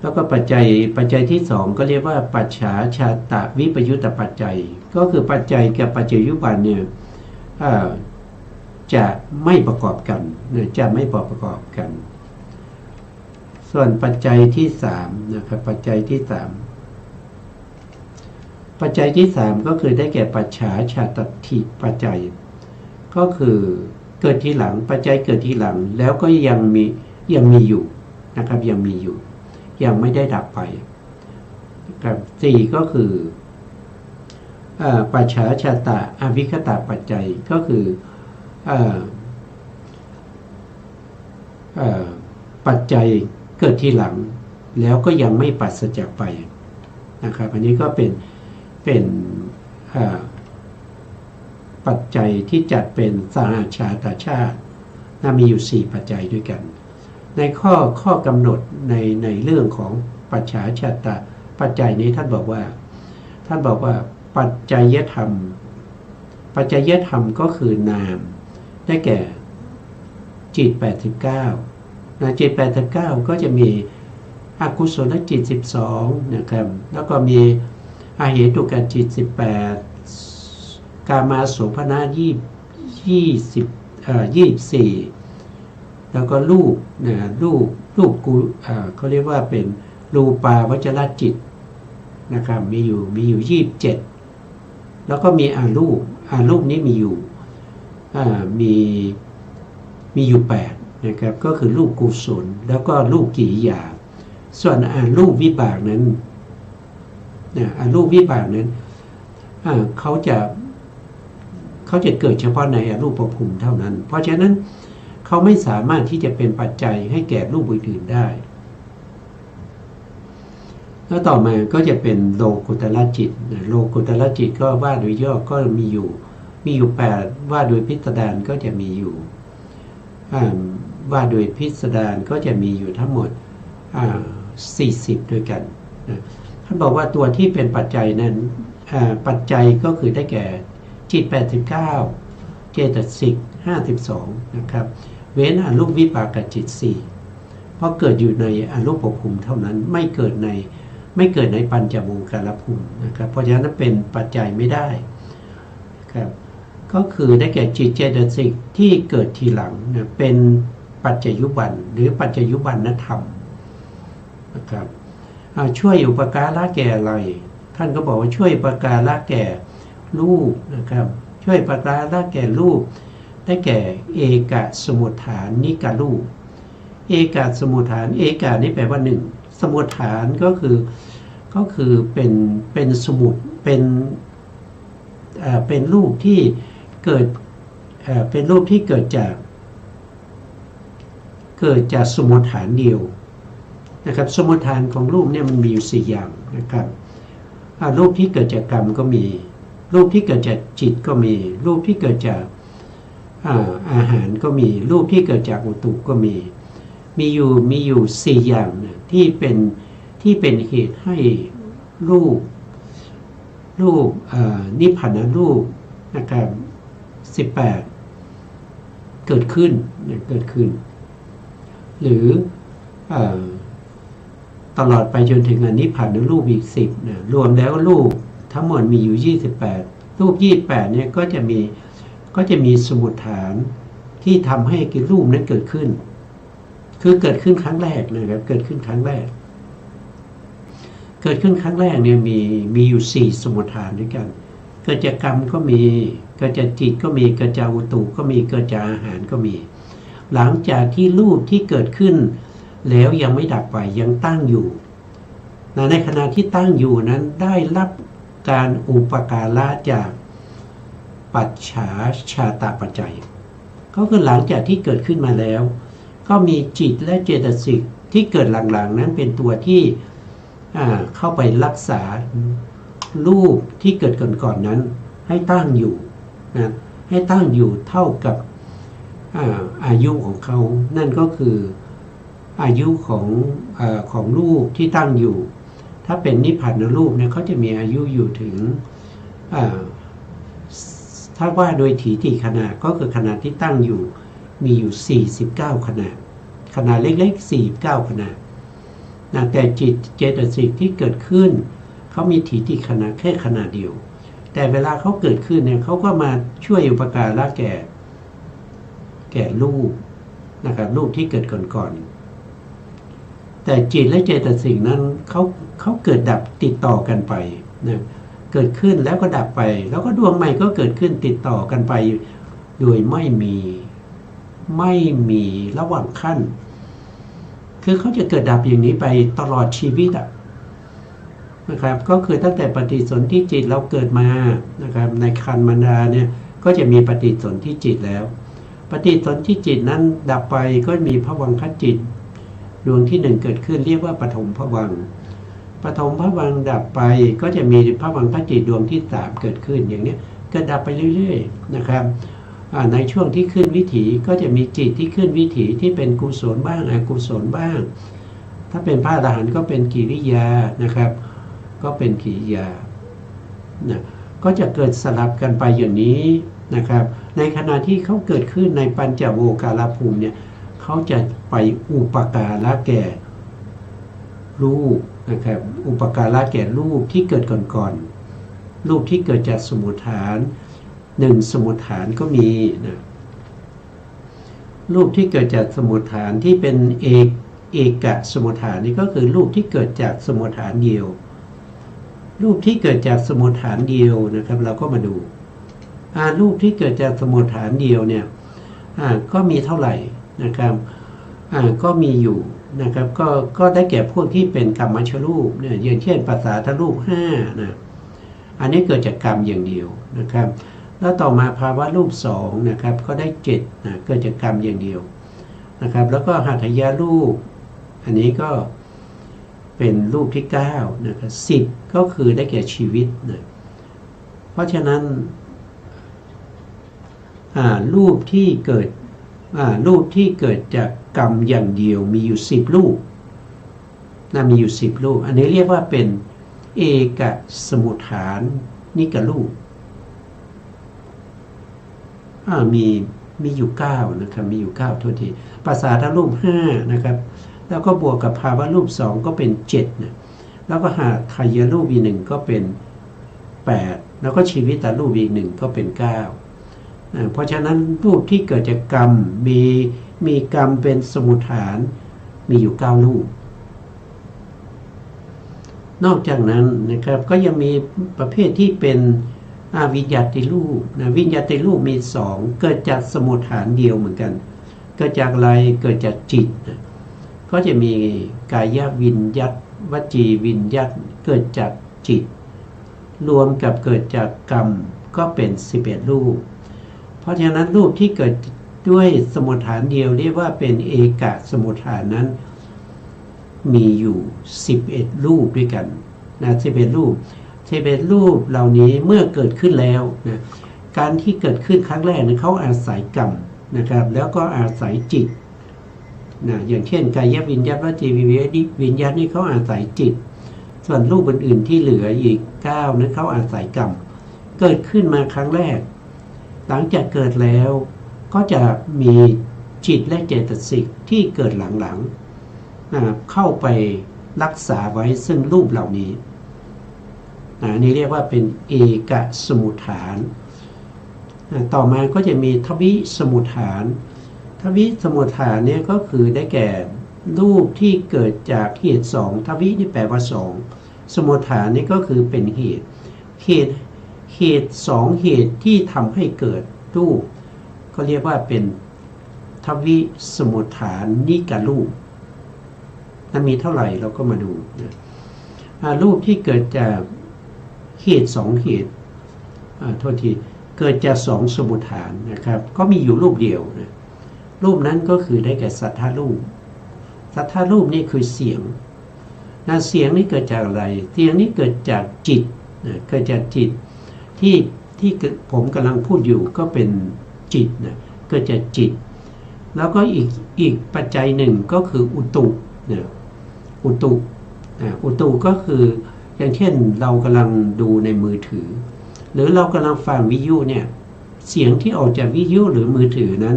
แล้วก็ปัจจัยที่สองก็เรียกว่าปัจฉาชาตะวิปยุตตปัจจัยก็คือปัจจัยกับปัจจัยยุบันเนี่ยจะไม่ประกอบกันจะไม่ประกอบกัน ส่วนปัจจัยที่สามนะครับปัจจัยที่สามก็คือได้แก่ปัจฉาชาตติปัจจัยก็คือเกิดทีหลังปัจจัยเกิดทีหลังแล้วก็ยังมีอยู่นะครับยังมีอยู่ยังไม่ได้ดับไปครับสี่ก็คือปัจฉาชาตะอวิคตะปัจจัยก็คือปัจจัยเกิดทีหลังแล้วก็ยังไม่ปัสจากไปนะครับอันนี้ก็เป็นปัจจัยที่จัดเป็นสหชาตชาติมีอยู่4ปัจจัยด้วยกันในข้อกำหนดในเรื่องของปัจฉาชาตะปัจจัยนี้ท่านบอกว่าปัจจัยธรรมก็คือนามได้แก่จิต89นะจิต89ก็จะมีอกุศลจิต12นะครับแล้วก็มีอาเหตุกจิต18กามาโสภณะ24แล้วก็รูปนะรูปกูเขาเรียกว่าเป็นรูปาวจรจิตนะครับมีอยู่27แล้วก็มีรูปนี้มีอยู่8นะครับก็คือรูปกุศลแล้วก็รูปกิริยาส่วนรูปวิบากนั้นรูปวิบากนั้นเขาจะเกิดเฉพาะในอรูปภูมิเท่านั้นเพราะฉะนั้นเขาไม่สามารถที่จะเป็นปัจจัยให้แก่รูปอื่นๆได้แล้วต่อมาก็จะเป็นโลกุตละจิตโลกุตละจิตก็ว่าโดยย่อก็มีอยู่8ว่าโดยพิสดารก็จะมีอยู่ว่าโดยพิสดารก็จะมีอยู่ทั้งหมด40ด้วยกันท่านบอกว่าตัวที่เป็นปัจจัยนั้นปัจจัยก็คือได้แก่จิต89เจตสิก52นะครับเว้นอรูปวิปากจิต4เพราะเกิดอยู่ในอรูปภูมิเท่านั้นไม่เกิดในปัญจโมกขลภูมินะครับเพราะฉะนั้นเป็นปัจจัยไม่ได้ครับก็คือได้แก่จิตเจตสิกที่เกิดทีหลังนะเป็นปัจจยุบันหรือปัจจยุบันธรรมนะครับช่วยอุปการะแก่อะไรท่านก็บอกว่าช่วยอุปการะแก่รูปนะครับช่วยอุปการะแก่รูปได้แก่เอกสมุฏฐานนิกรูปเอกสมุฏฐานเอกนี่แปลว่า1สมุฏฐานก็คือเป็นสมุฏเป็นรูปที่เกิดเป็นรูปที่เกิดจากสมุฏฐานเดียวนะครับสมุฏฐานของรูปเนี่ยมันมีอยู่4อย่างนะครับรูปที่เกิดจากกรรมก็มีรูปที่เกิดจากจิตก็มีรูปที่เกิดจากอาหารก็มีรูปที่เกิดจากอุตุก็มีอยู่4อย่างนะที่เป็นเหตุให้รูปนิพพานรูปนะครับ18เกิดขึ้นหรือตลอดไปจนถึงอนิพพานรูปอีก10นะรวมแล้วรูปทั้งหมดมีอยู่28รูป28เนี่ยก็จะมีสมุฏฐานที่ทำให้รูปนั้นเกิดขึ้นคือเกิดขึ้นครั้งแรกนะครับเกิดขึ้นครั้งแรกเนี่ยมีอยู่4สมุฏฐานด้วยกันเกิดจากกรรมก็มีเกิดจากจิตก็มีเกิดจากอุตุก็มีเกิดจากอาหารก็มีหลังจากที่รูปที่เกิดขึ้นแล้วยังไม่ดับไปยังตั้งอยู่ในขณะที่ตั้งอยู่นั้นได้รับการอุปการะจากปัจฉาชาตปัจจัยก็คือหลังจากที่เกิดขึ้นมาแล้วก็มีจิตและเจตสิกที่เกิดหลังๆนั้นเป็นตัวที่เข้าไปรักษารูปที่เกิดก่อนๆนั้นให้ตั้งอยู่นะให้ตั้งอยู่เท่ากับอายุของเขานั่นก็คืออายุของรูปที่ตั้งอยู่ถ้าเป็นนิพพานรูปเนี่ยเขาจะมีอายุอยู่ถึงถ้าว่าโดยถีติขณะก็คือขณะที่ตั้งอยู่มีอยู่49ขณะ ขนาดเล็กๆ49ขนาดนะแต่จิตเจตสิกที่เกิดขึ้นเขามีถีติขนาดแค่ขนาดเดียวแต่เวลาเขาเกิดขึ้นเนี่ยเขาก็มาช่วยอุปการะแก่รูปนะครับรูปที่เกิดก่อนแต่จิตและเจตสิกนั้นเขาเกิดดับติดต่อกันไปนะเกิดขึ้นแล้วก็ดับไปแล้วก็ดวงใหม่ก็เกิดขึ้นติดต่อกันไปโดยไม่มีระหว่างขั้นคือเขาจะเกิดดับอย่างนี้ไปตลอดชีวิตนะครับก็คือตั้งแต่ปฏิสนธิจิตเราเกิดมานะครับในครรภ์มารดาเนี่ยก็จะมีปฏิสนธิจิตแล้วปฏิสนธิจิตนั้นดับไปก็มีภวังคจิตดวงที่1เกิดขึ้นเรียกว่าปฐมภวังค์ปฐมภวังค์ดับไปก็จะมีภวังคจิตดวงที่3เกิดขึ้นอย่างนี้เกิดดับไปเรื่อยๆนะครับในช่วงที่ขึ้นวิถีก็จะมีจิตที่ขึ้นวิถีที่เป็นกุศลบ้างอกุศลบ้างถ้าเป็นพระอรหันต์ก็เป็นกิริยานะครับก็เป็นกิริยานะก็จะเกิดสลับกันไปอย่างนี้นะครับในขณะที่เขาเกิดขึ้นในปัญจโวการภูมิเนี่ยเขาจะไปอุปการะแก่รูปนะครับอุปการะแก่รูปที่เกิดก่อนรูปที่เกิดจากสมุฏฐาน1สมุฏฐานก็มีนะรูปที่เกิดจากสมุฏฐานที่เป็นเอกสมุฏฐานนี่ก็คือรูปที่เกิดจากสมุฏฐานเดียวรูปที่เกิดจากสมุฏฐานเดียวนะครับเราก็มาดูรูปที่เกิดจากสมุฏฐานเดียวเนี่ยก็มีเท่าไหร่นะครับก็มีอยู่นะครับก็ได้แก่พวกที่เป็นกรรมชรูปเนี่ยอย่างเช่นภาษาทรูป5นะอันนี้เกิดจากกรรมอย่างเดียวนะครับแล้วต่อมาภาวะรูป2นะครับก็ได้7นะเกิดจากกรรมอย่างเดียวนะครับแล้วก็หัตถยรูปอันนี้ก็เป็นรูปที่9นะครับ10ก็คือได้แก่ชีวิตนะเพราะฉะนั้นรูปที่เกิดจากกรรมอย่างเดียวมีอยู่10รูปนะมีอยู่10รูปอันนี้เรียกว่าเป็นเอกสมุฏฐานนิกรูปมีอยู่9นะครับมีอยู่9โทษทีภาษาทรูป5นะครับแล้วก็บวกกับภาวะรูป2ก็เป็น7นะแล้วก็หาทายรูปอีก1ก็เป็น8แล้วก็ชีวิตตรูปอีก1ก็เป็น9เพราะฉะนั้นรูปที่เกิดจากกรรมมีกรรมเป็นสมุฏฐานมีอยู่9รูปนอกจากนั้นนะครับก็ยังมีประเภทที่เป็นวิญญาติรูปนะวิญญาติรูปมี2เกิดจากสมุฏฐานเดียวเหมือนกันเกิดจากอะไรเกิดจากจิตนะก็จะมีกายวิญญัตวจีวิญญัตเกิดจากจิตรวมกับเกิดจากกรรมก็เป็น11รูปเพราะฉะนั้นรูปที่เกิดด้วยสมุฏฐานเดียวเรียกว่าเป็นเอกสมุฏฐานนั้นมีอยู่11รูปด้วยกันนะ11รูปเหล่านี้เมื่อเกิดขึ้นแล้วนะการที่เกิดขึ้นครั้งแรกนะเขาอาศัยกรรมนะครับแล้วก็อาศัยจิตนะอย่างเช่นกายวิญญาณวจีวิญญาณนี่เขาอาศัยจิตส่วนรูปอื่นๆที่เหลืออีก9นั้นเขาอาศัยกรรมเกิดขึ้นมาครั้งแรกหลังจากเกิดแล้วก็จะมีจิตและเจตสิกที่เกิดหลังๆเข้าไปรักษาไว้ซึ่งรูปเหล่านี้นี่เรียกว่าเป็นเอกสมุฏฐานต่อมาก็จะมีทวิสมุฏฐานทวิสมุฏฐานเนี่ยก็คือได้แก่รูปที่เกิดจากเหตุ2ทวินี่แปลว่า2สมุฏฐานนี่ก็คือเป็นเหตุ2เหตุที่ทำให้เกิดรูปก็เรียกว่าเป็นทวิสมุฏฐานนิกรูปนั้นมีเท่าไหร่เราก็มาดูนะรูปที่เกิดจากเหตุ2เหตุโทษทีเกิดจาก2สมุฏฐานนะครับก็มีอยู่รูปเดียวนะรูปนั้นก็คือได้แก่สัทธารูปสัทธารูปนี่คือเสียงเสียงนี่เกิดจากอะไรเสียงนี่เกิดจากจิตเกิดจากจิตที่ผมกำลังพูดอยู่ก็เป็นจิตนะเกิดจากจิตแล้วก็อีกปัจจัยหนึ่งก็คืออุตุนะอุตุก็คืออย่างเช่นเรากำลังดูในมือถือหรือเรากำลังฟังวิทยุเนี่ยเสียงที่ออกจากวิทยุหรือมือถือนั้น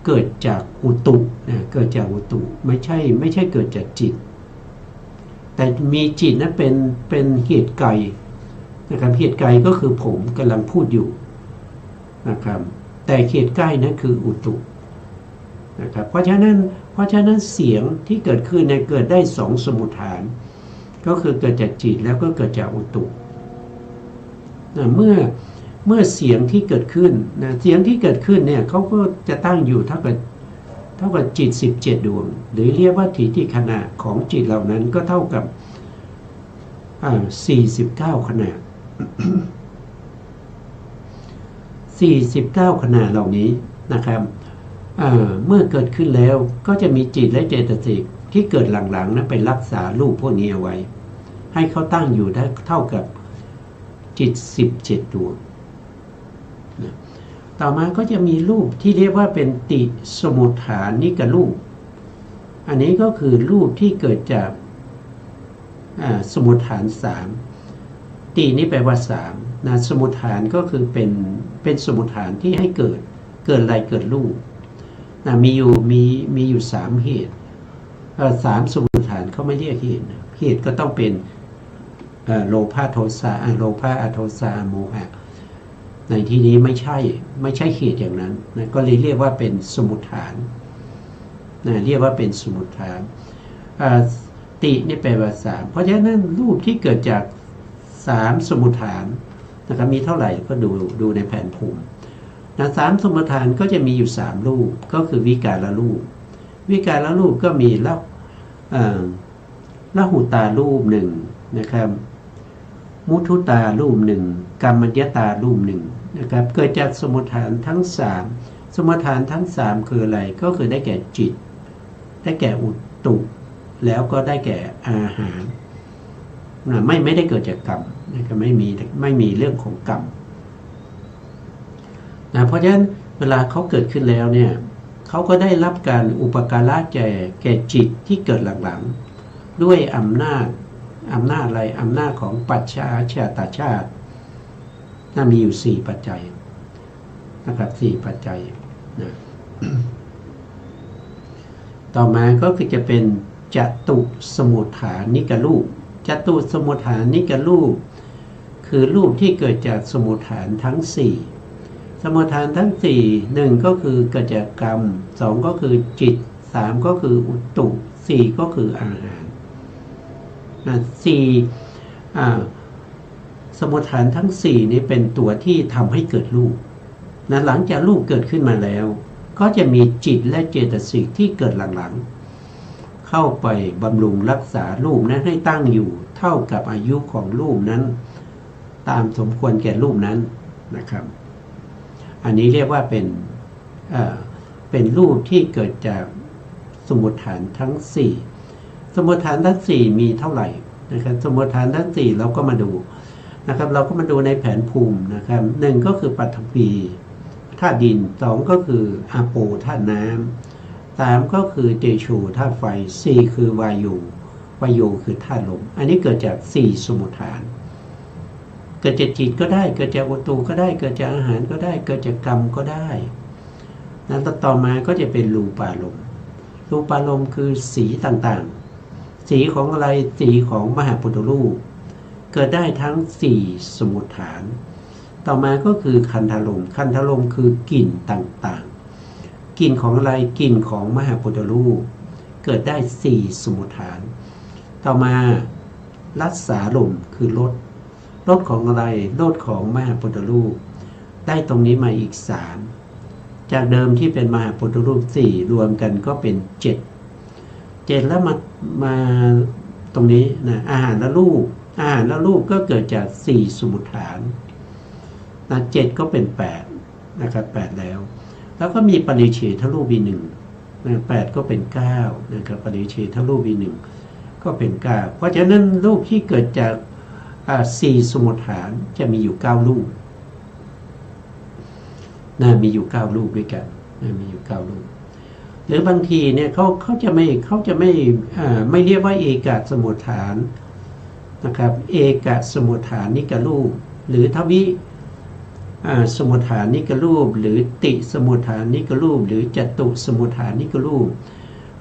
เกิดจากอุตุนะเกิดจากอุตุไม่ใช่เกิดจากจิตแต่มีจิตนั้นเป็นเหตุไกลนะครับเหตุไกลก็คือผมกำลังพูดอยู่นะครับแต่เหตุใกล้นั้นคืออุตุนะครับเพราะฉะนั้นเสียงที่เกิดขึ้นเนี่ยเกิดได้สองสมุฏฐานก็คือเกิดจากจิตแล้วก็เกิดจากอุตุนะเมื่อเสียงที่เกิดขึ้นนะเสียงที่เกิดขึ้นเนี่ยเขาก็จะตั้งอยู่เท่ากับจิต17ดวงหรือเรียกว่าถีติขณะของจิตเหล่านั้นก็เท่ากับ49ขณะ 49ขณะเหล่านี้นะครับเมื่อเกิดขึ้นแล้วก็จะมีจิตและเจตสิกที่เกิดหลังๆนั้นไปรักษารูปพวกนี้เอาไว้ให้เขาตั้งอยู่ได้เท่ากับจิต17ดวงนะต่อมาก็จะมีรูปที่เรียกว่าเป็นติสมุฏฐานิกรูปอันนี้ก็คือรูปที่เกิดจากสมุฏฐาน3ตินี้แปลว่า3นะสมุฏฐานก็คือเป็นสมุฏฐานที่ให้เกิดอะไรเกิดรูปนะมีอยู่3เหตุ3สมุฏฐานเขาไม่เรียกเหตุก็ต้องเป็นโลภะโทสะโลภะอโทสะโมหะในที่นี้ไม่ใช่เหตุอย่างนั้นนะก็เลยเรียกว่าเป็นสมุฏฐานนะเรียกว่าเป็นสมุฏฐานตินี่แปลว่า3เพราะฉะนั้นรูปที่เกิดจาก3สมุฏฐานนะครับมีเท่าไหร่ก็ดูในแผนภูมินะ3สมุฏฐานก็จะมีอยู่3รูปก็คือวิการรูปก็มีละหุตารูปหนึ่งนะครับมุทุตารูปหนึ่งกัมมัญญตารูปหนึ่งนะครับเกิดจากสมุฏฐานทั้ง3สมุฏฐานทั้ง3คืออะไรก็คือได้แก่จิตได้แก่อุตุแล้วก็ได้แก่อาหารไม่ได้เกิดจากกรรมนะครับไม่มีเรื่องของกรรมนะเพราะฉะนั้นเวลาเขาเกิดขึ้นแล้วเนี่ยเขาก็ได้รับการอุปการะแก่จิตที่เกิดหลังๆด้วยอำนาจอะไรอำนาจของปัจฉาชาตชาติน่ามีอยู่4ปัจจัยนะครับ4ปัจจัยนะ ต่อมาก็คือจะเป็นจตุสมุฏฐานิกรูปจตุสมุฏฐานิกรูปคือรูปที่เกิดจากสมุฏฐานทั้ง4สมุฏฐานทั้ง4 1ก็คือเกิดจากกรรม2ก็คือจิต3ก็คืออุตุ4ก็คืออาหารสมุฏฐานทั้ง4นี้เป็นตัวที่ทำให้เกิดรูปนะหลังจากรูปเกิดขึ้นมาแล้วก็จะมีจิตและเจตสิกที่เกิดหลังๆเข้าไปบำรุงรักษารูปนั้นให้ตั้งอยู่เท่ากับอายุของรูปนั้นตามสมควรแก่รูปนั้นนะครับอันนี้เรียกว่าเป็นรูปที่เกิดจากสมุฏฐานทั้ง4สมุฏฐานทั้ง4มีเท่าไหร่นะครับสมุฏฐานทั้ง4เราก็มาดูนะครับเราก็มาดูในแผนภูมินะครับ1ก็คือปฐพีธาตุดิน2ก็คืออาโปธาตุน้ำ3ก็คือเตโชธาตุไฟ4คือวายุคือธาตุลมอันนี้เกิดจาก4สมุฏฐานเกิดจากจิตก็ได้เกิดจากอุตุก็ได้เกิดจากอาหารก็ได้เกิดจากกรรมก็ได้นั้นต่อมาก็จะเป็นรูปารมณ์คือสีต่างๆสีของอะไรสีของมหาปุถุรูปเกิดได้ทั้ง4สมุฏฐานต่อมาก็คือคันธารมณ์คือกลิ่นต่างๆกลิ่นของอะไรกลิ่นของมหาปุถุรูปเกิดได้4สมุฏฐานต่อมารัสสารมณ์คือรสของอะไรรสของมหาปุถุรูปได้ตรงนี้มาอีก3จากเดิมที่เป็นมหาปุถุรูป4รวมกันก็เป็น7แล้วมาตรงนี้นะอาหารและรูปก็เกิดจาก4สมุฏฐานนะ7ก็เป็น8นะครับ8แล้วก็มีปริเฉทรูปอีก1นะ8ก็เป็น9นะครับปริเฉทรูปอีก1ก็เป็น9เพราะฉะนั้นรูปที่เกิดจาก4สมุฏฐานจะมีอยู่9รูปนะมีอยู่9รูปด้วยกันนะมีอยู่9รูปหรือบางทีเนี่ยเขาจะไม่เรียกว่าเอกสมุฏฐานนะครับเอกสมุฏฐานิกรูปหรือทวิ สมุฏฐานิกรูปหรือติสมุฏฐานิกรูปหรือจตุสมุฏฐานิกรูป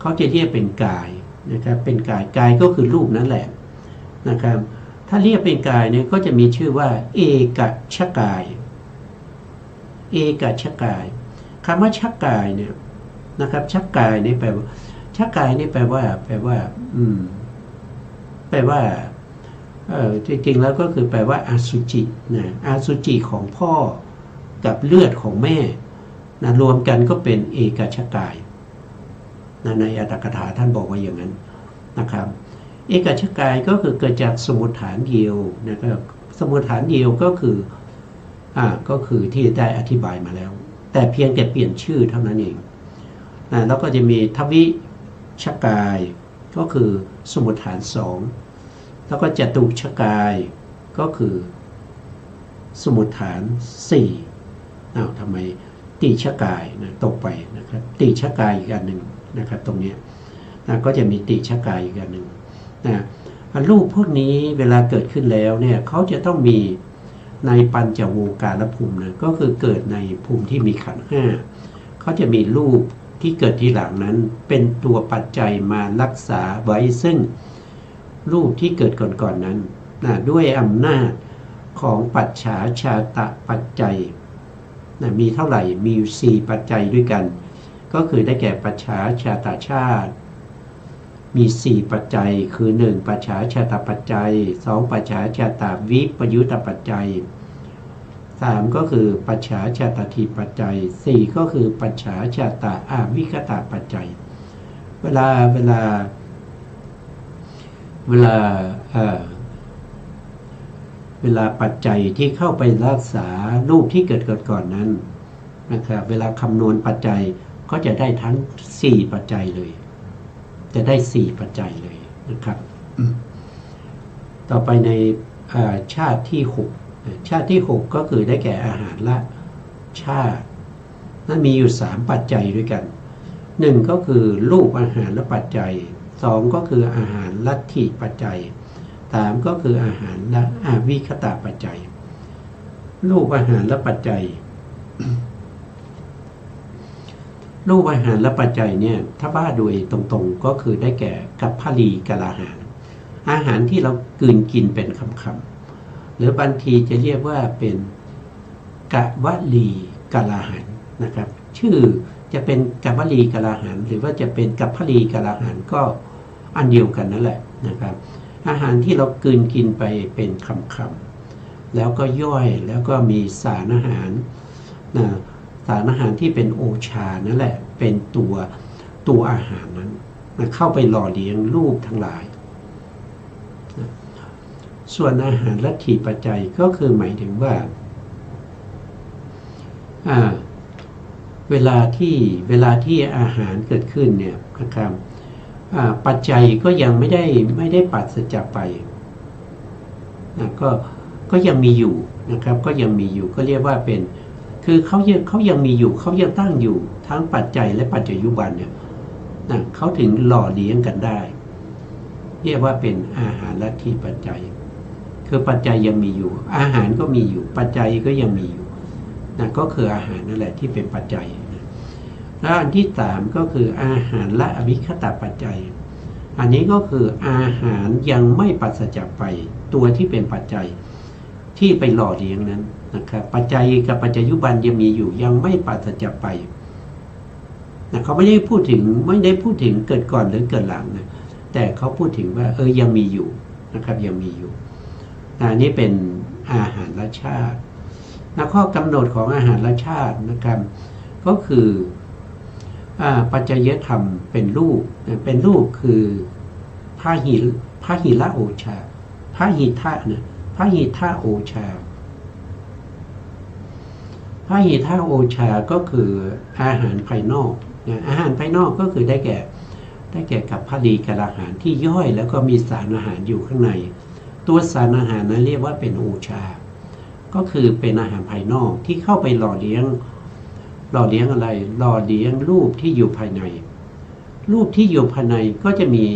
เขาจะเรียกเป็นกายนะครับเป็นกายก็คือรูปนั่นแหละนะครับถ้าเรียกเป็นกายเนี่ยก็จะมีชื่อว่าเอกชกายเอกชกายคำว่าชกายเนี่ยนะครับชกายนี่แปลว่าชกายนี่แปลว่าจริงๆแล้วก็คือแปลว่าอสุจินะอสุจิของพ่อกับเลือดของแม่นะรวมกันก็เป็นเอกชกายนะในอัตถกถาท่านบอกว่าอย่างนั้นนะครับเอกชกายก็คือเกิดจากสมุฏฐานเดียวนะครับสมุฏฐานเดียวก็คือที่ได้อธิบายมาแล้วแต่เพียงแต่เปลี่ยนชื่อเท่านั้นเองนะแล้วก็จะมีทวิชกายก็คือสมุฏฐานสองแล้วก็จตุชกายก็คือสมุฏฐานสี่ทำไมติชกายนะตกไปนะครับติชกายอีกอันหนึ่งนะครับตรงนี้นะก็จะมีติชกายอีกอันหนึ่งนะรูปพวกนี้เวลาเกิดขึ้นแล้วเนี่ยเขาจะต้องมีในปัญจโวการภูมินะก็คือเกิดในภูมิที่มีขันธ์ห้าเขาจะมีรูปที่เกิดทีหลังนั้นเป็นตัวปัจจัยมารักษาไว้ซึ่งรูปที่เกิดก่อนๆนั้นนะด้วยอำนาจของปัจฉาชาตะปัจจัยนะมีเท่าไหร่มีอยู่4ปัจจัยด้วยกันก็คือได้แก่ปัจฉาชาตะชาติมี4ปัจจัยคือ1ปัจฉาชาตปัจจัย2ปัจฉาชาตวิปยุตตปัจจัย3ก็คือปัจฉาชาตทิปัจจัย4ก็คือปัจฉาชาตอาวิคตปัจจัยเวลาปัจจัยที่เข้าไปรักษารูปที่เกิดก่อนนั้นนะครับเวลาคำนวณปัจจัยก็จะได้ทั้ง4ปัจจัยเลยจะได้4ปัจจัยเลยนะครับต่อไปในชาติที่6ชาติที่6ก็คือได้แก่อาหารละชาตินั้นมีอยู่3ปัจจัยด้วยกัน1ก็คือรูปอาหารและปัจจัย2ก็คืออาหารลัทธิปัจจัย3ก็คืออาหารและอาวิคตปัจจัยรูปอาหารและปัจจัยรูปอาหารและปัจจัยเนี่ยถ้าว่าโดยตรงๆก็คือได้แก่กัปพลีกะลาหารอาหารที่เรากลืนกินเป็นคำๆหรือบางทีจะเรียกว่าเป็นกะวลีกะลาหารนะครับชื่อจะเป็นกัปพลีกะลาหารหรือว่าจะเป็นกัปพลีกะลาหารก็อันเดียวกันนั่นแหละนะครับอาหารที่เรากลืนกินไปเป็นคำๆแล้วก็ย่อยแล้วก็มีสารอาหารนะสารอาหารที่เป็นโอชานั่นแหละเป็นตัวอาหารนั้นนะเข้าไปหล่อเลี้ยงรูปทั้งหลายนะส่วนอาหารลัทธิปัจจัยก็คือหมายถึงว่าเวลาที่อาหารเกิดขึ้นเนี่ยนะครับปัจจัยก็ยังไม่ได้ปัสจากไปนะก็ยังมีอยู่นะครับก็ยังมีอยู่ก็เรียกว่าเป็นคือเขายังมีอยู่เขายังตั้งอยู่ทั้งปัจจัยและปัจจยุบันเนี่ยนะเขาถึงหล่อเลี้ยงกันได้เรียกว่าเป็นอาหารลัทธิปัจจัยคือปัจจัยยังมีอยู่อาหารก็มีอยู่ปัจจัยก็ยังมีอยู่นะก็คืออาหารนั่นแหละที่เป็นปัจจัยนะแล้วอันที่3ก็คืออาหารและอวิคตปัจจัยอันนี้ก็คืออาหารยังไม่ปัสจากไปตัวที่เป็นปัจจัยที่ไปหล่อเลี้ยงนั้นนะครับปัจจัยกับปัจจยุบันยังมีอยู่ยังไม่ปัสจากไปนะเขาไม่ได้พูดถึงเกิดก่อนหรือเกิดหลังนะแต่เขาพูดถึงว่ายังมีอยู่นะครับยังมีอยู่อันนี้เป็นอาหารละชาติข้อกำหนดของอาหารละชาตินะครับก็คือปัจจยธรรมเป็นรูปคือพหิละโอชาพหิทะนะพหิทะโอชาพหิทะโอชาก็คืออาหารภายนอกอาหารภายนอกก็คือได้แก่กัปพลีกะลาหารที่ย่อยแล้วก็มีสารอาหารอยู่ข้างในตัวสารอาหารนั้นเรียกว่าเป็นโอชาก็คือเป็นอาหารภายนอกที่เข้าไปหล่อเลี้ยงอะไรหล่อเลี้ยงรูปที่อยู่ภายในรูปที่อยู่ภายในก็จะมี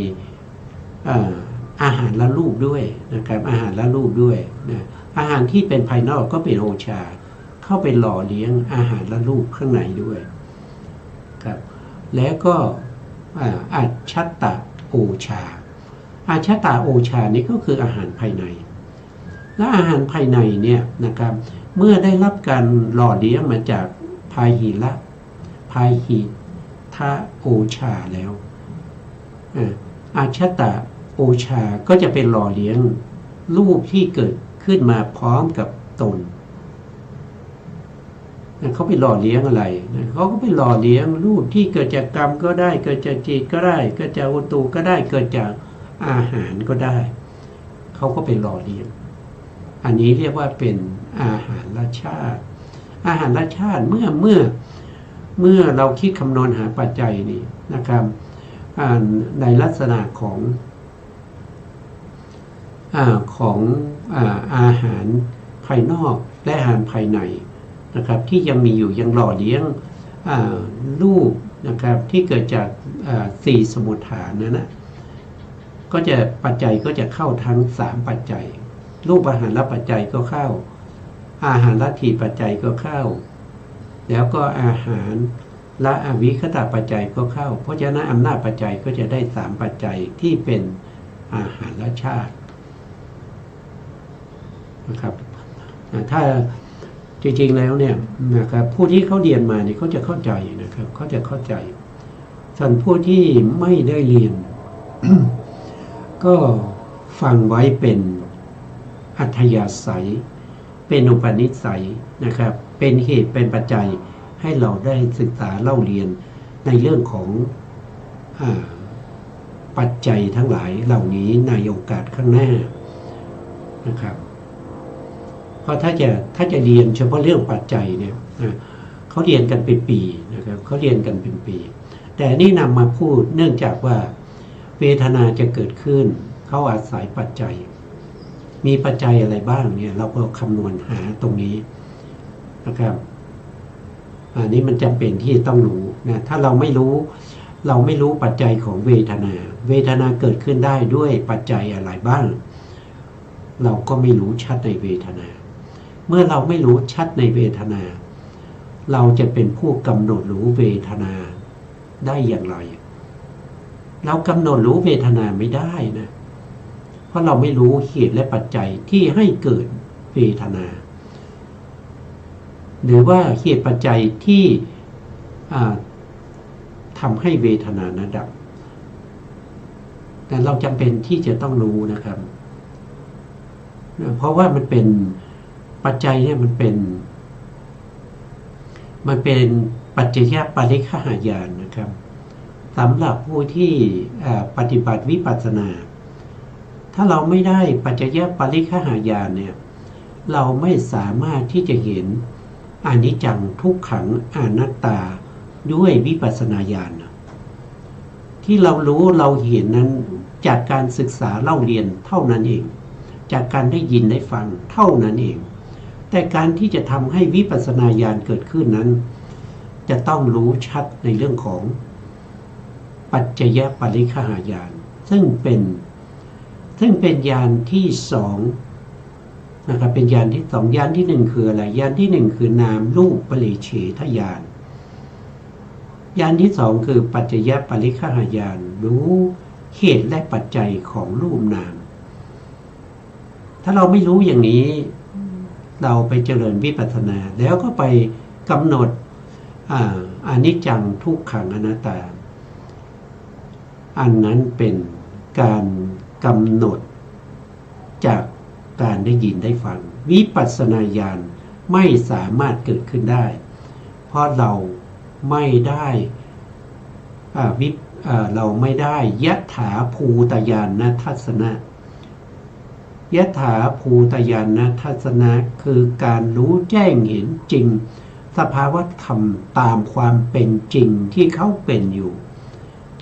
อาหารละรูปด้วยนะครับอาหารละรูปด้วยนะอาหารที่เป็นภายนอกก็เป็นโอชา เข้าไปหล่อเลี้ยงอาหารและรูปข้างในด้วยครับแล้วก็อัจฉตะโอชาอัจฉตะโอชานี่ก็คืออาหารภายในและอาหารภายในเนี่ยนะครับเมื่อได้รับการหล่อเลี้ยงมาจากพาหิละพาหิทะโอชาแล้วอัจฉตะโอชาก็จะเป็นหล่อเลี้ยงรูปที่เกิดขึ้นมาพร้อมกับตนเขาไปหล่อเลี้ยงอะไรเขาก็ไปหล่อเลี้ยงรูปที่เกิดจากกรรมก็ได้เกิดจากจิตก็ได้เกิดจากอุตุก็ได้เกิดจากอาหารก็ได้เขาก็ไปหล่อเลี้ยงอันนี้เรียกว่าเป็นอาหารละชาติอาหารละชาติเมื่อเราคิดคำนวณหาปัจจัยนี่นะครับในลักษณะของอาหารภายนอกและอาหารภายในนะครับที่ยังมีอยู่ยังหล่อเลี้ยงรูปนะครับที่เกิดจากสี่สมุฏฐานนะก็จะปัจจัยก็จะเข้าทั้ง3ปัจจัยรูปอาหารละปัจจัยก็เข้าอาหารละทีปัจจัยก็เข้าแล้วก็อาหารละอวิคตปัจจัยก็เข้าเพราะฉะนั้นอำนาจปัจจัยก็จะได้3ปัจจัยที่เป็นอาหารละชาตินะครับถ้าจริงๆแล้วเนี่ยนะครับผู้ที่เขาเรียนมาเนี่ยเขาจะเข้าใจนะครับเขาจะเข้าใจส่วนผู้ที่ไม่ได้เรียน ก็ฟังไว้เป็นอัธยาศัยเป็นอุปนิสัยนะครับเป็นเหตุเป็นปัจจัยให้เราได้ศึกษาเล่าเรียนในเรื่องของปัจจัยทั้งหลายเหล่านี้ในโอกาสข้างหน้านะครับเพราะถ้าจะเรียนเฉพาะเรื่องปัจจัยเนี่ยเขาเรียนกันเป็นปีนะครับเขาเรียนกันเป็นปีแต่นี่นำมาพูดเนื่องจากว่าเวทนาจะเกิดขึ้นเขาอาศัยปัจจัยมีปัจจัยอะไรบ้างเนี่ยเราก็คำนวณหาตรงนี้นะครับอันนี้มันจำเป็นที่ต้องรู้นะถ้าเราไม่รู้ปัจจัยของเวทนาเกิดขึ้นได้ด้วยปัจจัยอะไรบ้างเราก็ไม่รู้ชัดในเวทนาเมื่อเราไม่รู้ชัดในเวทนาเราจะเป็นผู้กำหนดรู้เวทนาได้อย่างไรเรากำหนดรู้เวทนาไม่ได้นะเพราะเราไม่รู้เหตุและปัจจัยที่ให้เกิดเวทนาหรือว่าเหตุปัจจัยที่ทำให้เวทนานั้นดับแต่เราจำเป็นที่จะต้องรู้นะครับเพราะว่ามันเป็นปัจจัยเนี่ยมันเป็นปัจจยปริฆหายานนะครับสำหรับผู้ที่ปฏิบัติวิปัสสนาถ้าเราไม่ได้ปัจจยปริฆหายานเนี่ยเราไม่สามารถที่จะเห็นอนิจจังทุกขังอนัตตาด้วยวิปัสสนาญาณที่เรารู้เราเห็นนั้นจากการศึกษาเล่าเรียนเท่านั้นเองจากการได้ยินได้ฟังเท่านั้นเองแต่การที่จะทำให้วิปัสสนาญาณเกิดขึ้นนั้นจะต้องรู้ชัดในเรื่องของปัจจยปริฆหายานซึ่งเป็นญาณที่สองนะครับเป็นญาณที่สองญาณที่หนึ่งคืออะไรญาณที่หนึ่งคือนามรูปปริเฉทญาณญาณที่สองคือปัจจยปริฆหายานรู้เหตุและปัจจัยของรูปนามถ้าเราไม่รู้อย่างนี้เราไปเจริญวิปัสสนาแล้วก็ไปกำหนดอนิจจังทุกขังอนัตตาอันนั้นเป็นการกำหนดจากการได้ยินได้ฟังวิปัสสนาญาณไม่สามารถเกิดขึ้นได้เพราะเราไม่ได้เราไม่ได้ยถาภูตญาณทัศนะยถาภูตญาณทัศนะคือการรู้แจ้งเห็นจริงสภาวะธรรมตามความเป็นจริงที่เขาเป็นอยู่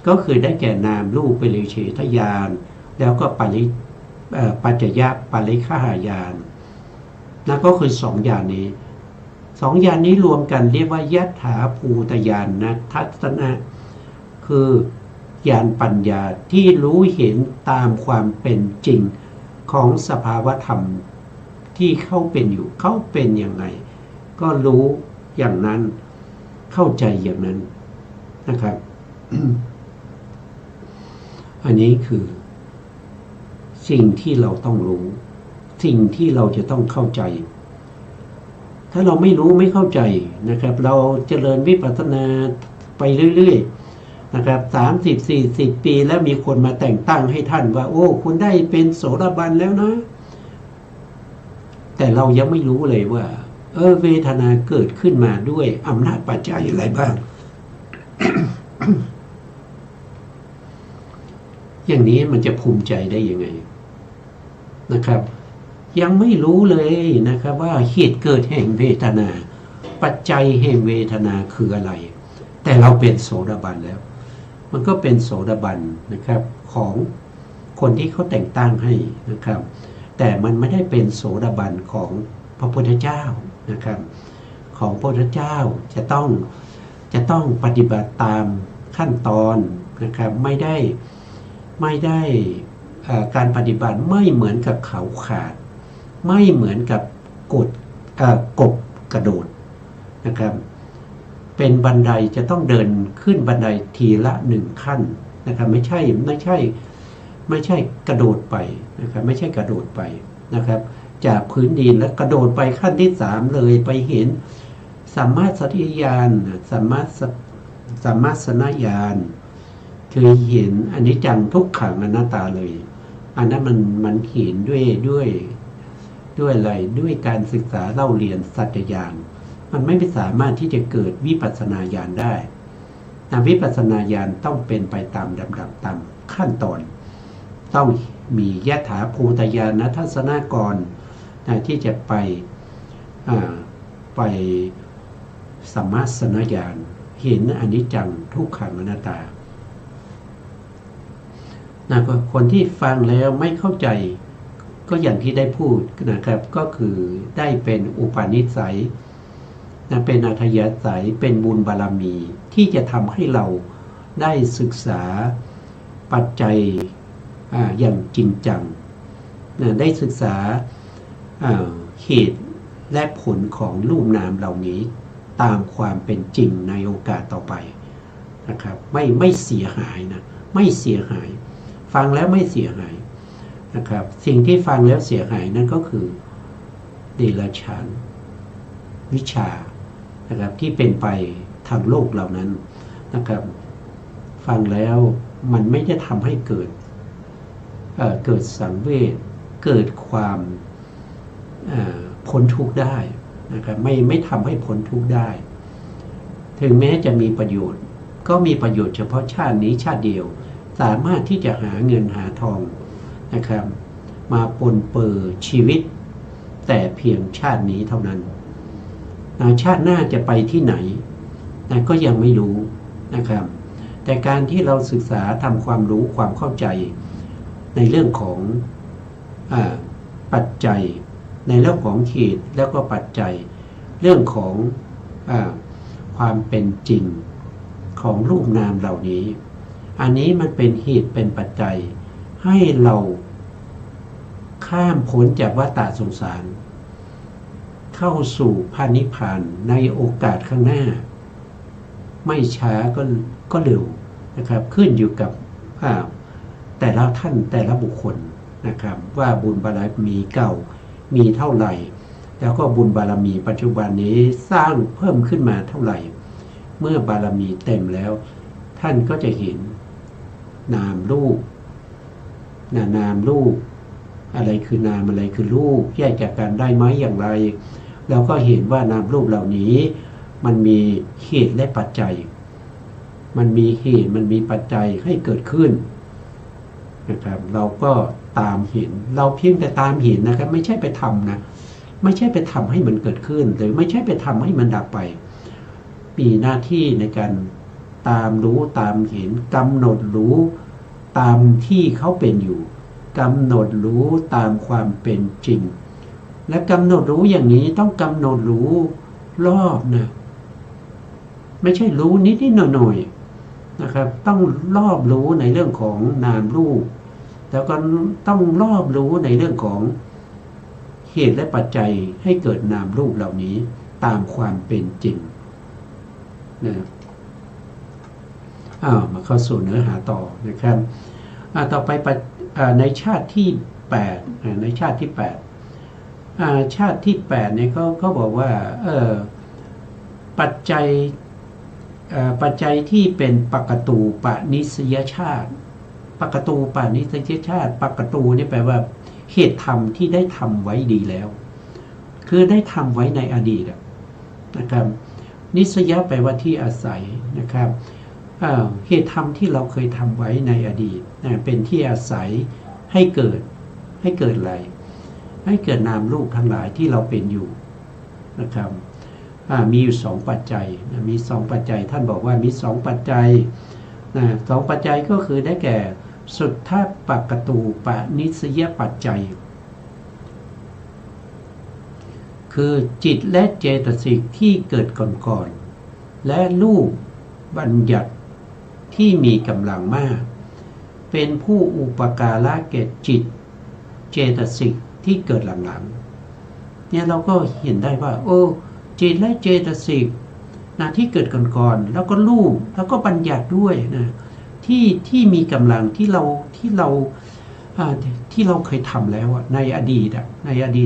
ก็คือได้แก่นามรูปปริเฉทญาณแล้วก็ปัจจยปริฆหายานนั่นก็คือ2ญาณนี้2ญาณนี้รวมกันเรียกว่ายถาภูตญาณทัศนะคือญาณปัญญาที่รู้เห็นตามความเป็นจริงของสภาวะธรรมที่เขาเป็นอยู่เขาเป็นยังไง ก็รู้อย่างนั้นเข้าใจอย่างนั้นนะครับ อันนี้คือสิ่งที่เราต้องรู้สิ่งที่เราจะต้องเข้าใจถ้าเราไม่รู้ไม่เข้าใจนะครับเราเจริญวิปัสสนาไปเรื่อยๆนะครับ30-40 ปีแล้วมีคนมาแต่งตั้งให้ท่านว่าโอ้คุณได้เป็นโสดาบันแล้วนะแต่เรายังไม่รู้เลยว่าเวทนาเกิดขึ้นมาด้วยอำนาจปัจจัยอะไรบ้าง อย่างนี้มันจะภูมิใจได้ยังไงนะครับยังไม่รู้เลยนะครับว่าเหตุเกิดแห่งเวทนาปัจจัยแห่งเวทนาคืออะไรแต่เราเป็นโสดาบันแล้วมันก็เป็นโสดาบันนะครับของคนที่เขาแต่งตั้งให้นะครับแต่มันไม่ได้เป็นโสดาบันของพระพุทธเจ้านะครับของพระพุทธเจ้าจะต้องปฏิบัติตามขั้นตอนนะครับไม่ได้การปฏิบัติไม่เหมือนกับเขาขาดไม่เหมือนกับกบกระโดดนะครับเป็นบันไดจะต้องเดินขึ้นบันไดทีละ1 ขั้นนะครับไม่ใช่กระโดดไปนะครับไม่ใช่กระโดดไปนะครับจากพื้นดินแล้วกระโดดไปขั้นที่3เลยไปเห็นสัมมาสัตยานสัมมาสนญาณคือเห็นอนิจจังทุกขังอนัตตาเลยอันนั้นมันเห็นด้วยอะไรด้วยการศึกษาเล่าเรียนสัจญาณมันไม่สามารถที่จะเกิดวิปัสสนาญาณได้วิปัสสนาญาณต้องเป็นไปตามลำดับตามขั้นตอนต้องมียถาภูตญาณทัศนก่อนที่จะไปสัมมาสนญาณเห็นอนิจจังทุกขังอนัตตาคนที่ฟังแล้วไม่เข้าใจก็อย่างที่ได้พูดนะครับก็คือได้เป็นอุปนิสัยเป็นอัธยาศัยเป็นบุญบารมีที่จะทำให้เราได้ศึกษาปัจจัยอย่างจริงจังได้ศึกษาเหตุและผลของรูปนามเหล่านี้ตามความเป็นจริงในโอกาสต่อไปนะครับไม่เสียหายนะไม่เสียหายฟังแล้วไม่เสียหายนะครับสิ่งที่ฟังแล้วเสียหายนั่นก็คือเดรัจฉานวิชานะครับที่เป็นไปทางโลกเหล่านั้นนะครับฟังแล้วมันไม่ได้ทำให้เกิดสังเวชเกิดความพ้นทุกข์ได้นะครับไม่ทำให้พ้นทุกข์ได้ถึงแม้จะมีประโยชน์ก็มีประโยชน์เฉพาะชาตินี้ชาติเดียวสามารถที่จะหาเงินหาทองนะครับมาปนเปื้อชีวิตแต่เพียงชาตินี้เท่านั้นชาติหน้าจะไปที่ไหนก็ยังไม่รู้นะครับแต่การที่เราศึกษาทำความรู้ความเข้าใจในเรื่องของปัจจัยในเรื่องของเหตุแล้วก็ปัจจัยเรื่องของความเป็นจริงของรูปนามเหล่านี้อันนี้มันเป็นเหตุเป็นปัจจัยให้เราข้ามพ้นจากวัฏฏะสงสารเข้าสู่พระนิพพานในโอกาสข้างหน้าไม่ช้าก็เร็วนะครับขึ้นอยู่กับแต่ละท่านแต่ละบุคคลนะครับว่าบุญบารมีเก่ามีเท่าไหร่แล้วก็บุญบารมีปัจจุบันนี้สร้างเพิ่มขึ้นมาเท่าไหร่เมื่อบารมีเต็มแล้วท่านก็จะเห็นนามรูปอะไรคือนามอะไรคือรูปแยกจากกันได้ไหมอย่างไรแล้วก็เห็นว่านามรูปเหล่านี้มันมีเหตุและปัจจัยมันมีเหตุมันมีปัจจัยให้เกิดขึ้นนะครับเราก็ตามเห็นเราเพียงแต่ตามเห็นนะครับไม่ใช่ไปทำนะไม่ใช่ไปทำให้มันเกิดขึ้นหรือไม่ใช่ไปทำให้มันดับไปมีหน้าที่ในการตามรู้ตามเห็นกำหนดรู้ตามที่เขาเป็นอยู่กำหนดรู้ตามความเป็นจริงและกำหนดรู้อย่างนี้ต้องกำหนดรู้รอบนะไม่ใช่รู้นิดๆหน่อยๆนะครับต้องรอบรู้ในเรื่องของนามรูปแล้วก็ต้องรอบรู้ในเรื่องของเหตุและปัจจัยให้เกิดนามรูปเหล่านี้ ตามความเป็นจริงนะมาเข้าสู่เนื้อหาต่อนะครับต่อไปในชาติที่8ในชาติที่8ชาติที่8เนี่ยเขาบอกว่าปัจจัยที่เป็นปกตูปนิสยชาติปกตูปนิสยชาติปกตูนี่แปลว่าเหตุธรรมที่ได้ทำไว้ดีแล้วคือได้ทำไว้ในอดีตนะครับนิสยะแปลว่าที่อาศัยนะครับเหตุธรรมที่เราเคยทำไว้ในอดีตเป็นที่อาศัยให้เกิดอะไรให้เกิดนามรูปทั้งหลายที่เราเป็นอยู่นะครับมีอยู่2ปัจจัยมี2ปัจจัยท่านบอกว่ามี2ปัจจัย2ปัจจัยก็คือได้แก่สุทธปกตูปนิสยปัจจัยคือจิตและเจตสิกที่เกิดก่อนและรูปบัญญัติที่มีกำลังมากเป็นผู้อุปการะแก่จิตเจตสิกที่เกิดหลังๆเนี่ยเราก็เห็นได้ว่าจิตและเจตสิกที่เกิดก่อนแล้วก็รูปแล้วก็บัญญัติด้วยนะที่มีกำลังที่เราเคยทำแล้วในอดีต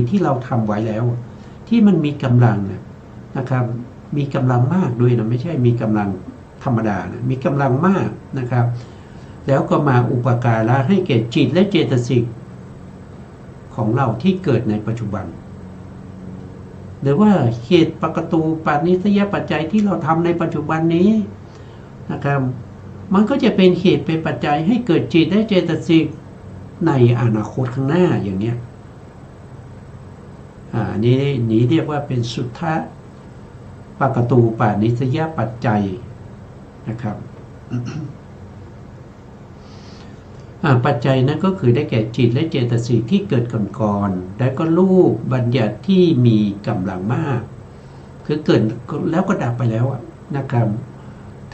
ที่เราทำไว้แล้วที่มันมีกำลังนะครับมีกำลังมากด้วยนะไม่ใช่มีกำลังธรรมดานะมีกำลังมากนะครับแล้วก็มาอุปการะให้แก่จิตและเจตสิกของเราที่เกิดในปัจจุบันหรือว่าเหตุปกตูปนิสยปัจจัยที่เราทำในปัจจุบันนี้นะครับมันก็จะเป็นเหตุเป็นปัจจัยให้เกิดจิตและเจตสิกในอนาคตข้างหน้าอย่างนี้นี้เรียกว่าเป็นสุทธะปกตูปนิสยปัจจัยนะครับปัจจัยนั้นก็คือได้แก่จิตและเจตสิกที่เกิดก่อนแล้วก็รูปบัญญัติที่มีกำลังมากคือเกิดแล้วก็ดับไปแล้วนะครับ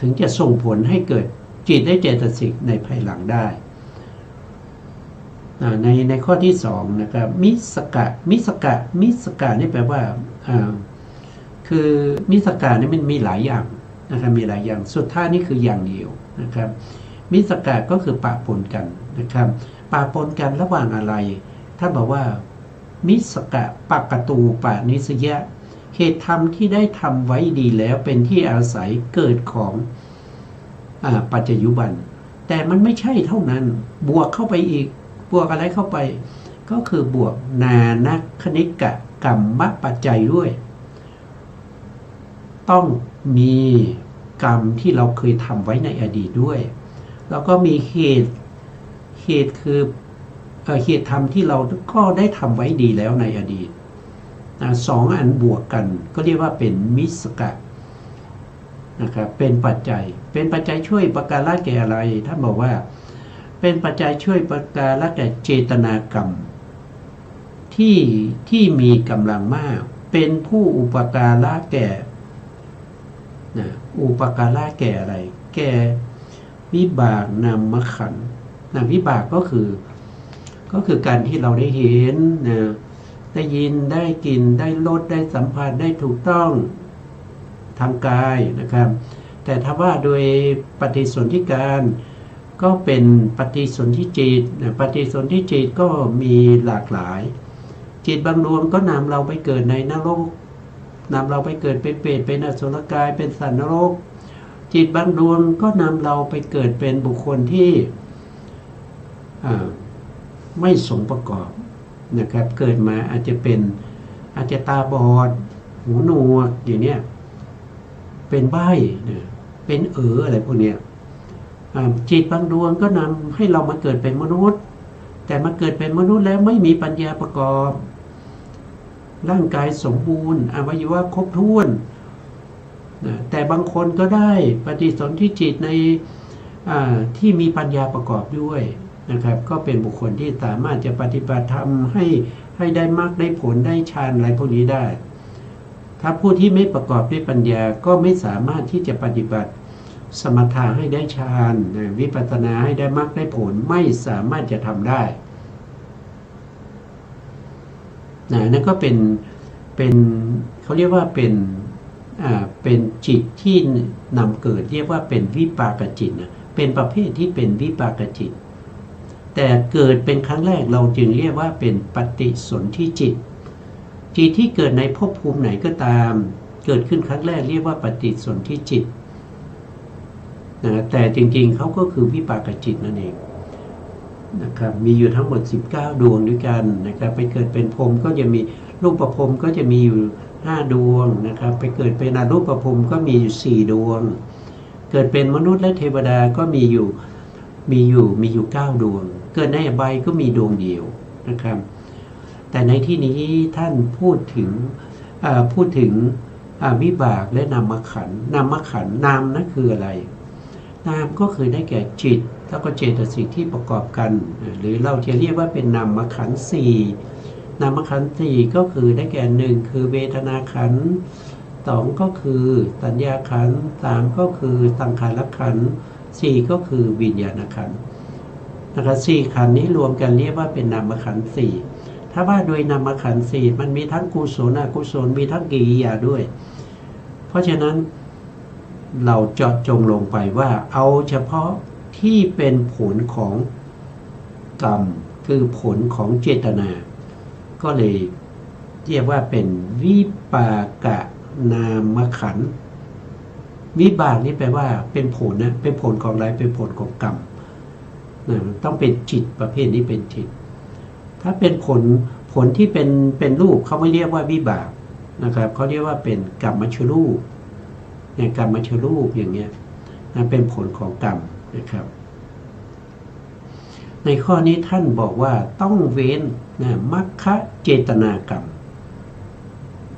ถึงจะส่งผลให้เกิดจิตและเจตสิกในภายหลังได้ในข้อที่2นะครับมิสกะนี่แปลว่าคือมิสกะนี่มันมีหลายอย่างนะครับมีหลายอย่างสุดท้ายนี่คืออย่างเดียวนะครับมิสกะก็คือปะปนกันนะครับปะปนกันระหว่างอะไรถ้าบอกว่ามิสกะปกตูปนิสยะเหตุธรรมที่ได้ทำไว้ดีแล้วเป็นที่อาศัยเกิดของปัจจยุบันแต่มันไม่ใช่เท่านั้นบวกเข้าไปอีกบวกอะไรเข้าไปก็คือบวกนานัคณิกะกรรมปัจจัยด้วยต้องมีกรรมที่เราเคยทำไว้ในอดีตด้วยแล้วก็มีเหตุคือเหตุธรรมที่เราก็ได้ทำไว้ดีแล้วในอดีต2 อันบวกกันก็เรียกว่าเป็นมิสกะนะครับเป็นปัจจัยช่วยประการละแก่อะไรท่านบอกว่าเป็นปัจจัยช่วยประการละแก่เจตนากรรมที่มีกำลังมากเป็นผู้อุปการะแก่อุปการะแก่อะไรแก่วิบากนามขันธ์วิบากก็คือการที่เราได้เห็นได้ยินได้กลิ่นได้รสได้สัมผัสได้ถูกต้องทางกายนะครับแต่ถ้าว่าโดยปฏิสนธิการก็เป็นปฏิสนธิจิตปฏิสนธิจิตก็มีหลากหลายจิตบางดวงก็นำเราไปเกิดในนรกนำเราไปเกิดเป็นเปรตเป็นอสุรกายเป็นสัตว์นรกจิตบางดวงก็นำเราไปเกิดเป็นบุคคลที่ไม่สมประกอบนะครับเกิดมาอาจจะตาบอดหูหนวกอย่างเนี้ยเป็นใบ้เป็นอะไรพวกเนี้ยจิตบางดวงก็นำให้เรามาเกิดเป็นมนุษย์แต่มาเกิดเป็นมนุษย์แล้วไม่มีปัญญาประกอบร่างกายสมบูรณ์อวัยวะครบถ้วนแต่บางคนก็ได้ปฏิสนธิจิตในที่มีปัญญาประกอบด้วยนะครับก็เป็นบุคคลที่สามารถจะปฏิบัติธรรมให้ได้มรรคได้ผลได้ฌานอะไรพวกนี้ได้ถ้าผู้ที่ไม่ประกอบด้วยปัญญาก็ไม่สามารถที่จะปฏิบัติสมถะให้ได้ฌานวิปัสสนาให้ได้มรรคได้ผลไม่สามารถจะทำได้นั่นก็เป็น เป็นเขาเรียกว่าเป็นจิตที่นำเกิดเรียกว่าเป็นวิปากจิตนะเป็นประเภทที่เป็นวิปากจิตแต่เกิดเป็นครั้งแรกเราจึงเรียกว่าเป็นปฏิสนธิจิตจิตที่เกิดในภพภูมิไหนก็ตามเกิดขึ้นครั้งแรกเรียกว่าปฏิสนธิจิตนะแต่จริงๆเขาก็คือวิปากจิตนั่นเองนะครับมีอยู่ทั้งหมด19ดวงด้วยกันนะครับไปเกิดเป็นพรหมก็จะมีรูปประพรหมก็จะมีอยู่5ดวงนะครับไปเกิดเป็นอรูปประพรหมก็มีอยู่4ดวงเกิดเป็นมนุษย์และเทวดาก็มีอยู่9ดวงเกิดในอบายก็มีดวงเดียวนะครับแต่ในที่นี้ท่านพูดถึงวิบากและนามขันธ์นามนั่นคืออะไรนามก็คือได้แก่จิตแล้วก็เจตสิกที่ประกอบกันหรือเราจะเรียกว่าเป็นนามขันธ์4นามขันธ์4ก็คือได้แก่1คือเวทนาขันธ์2ก็คือสัญญาขันธ์3ก็คือสังขารขันธ์4ก็คือวิญญาณขันธ์นะครับ4ขันธ์นี้รวมกันเรียกว่าเป็นนามขันธ์4ถ้าว่าโดยนามขันธ์4มันมีทั้งกุศลอกุศลมีทั้งกิริยาด้วยเพราะฉะนั้นเราเจาะจงลงไปว่าเอาเฉพาะที่เป็นผลของกรรมคือผลของเจตนาก็เลยเรียกว่าเป็นวิปากนามขันธ์วิบากนี่แปลว่าเป็นผลนะเป็นผลของอะไรเป็นผลของกรรมต้องเป็นจิตประเภทนี้เป็นจิตถ้าเป็นผลที่เป็นรูปเขาไม่เรียกว่าวิบากนะครับเขาเรียกว่าเป็นกรรมชรูปเนี่ยกรรมชรูปอย่างเงี้ยนะเป็นผลของกรรมนะครับในข้อนี้ท่านบอกว่าต้องเว้นนะมัคคะเจตนากรรม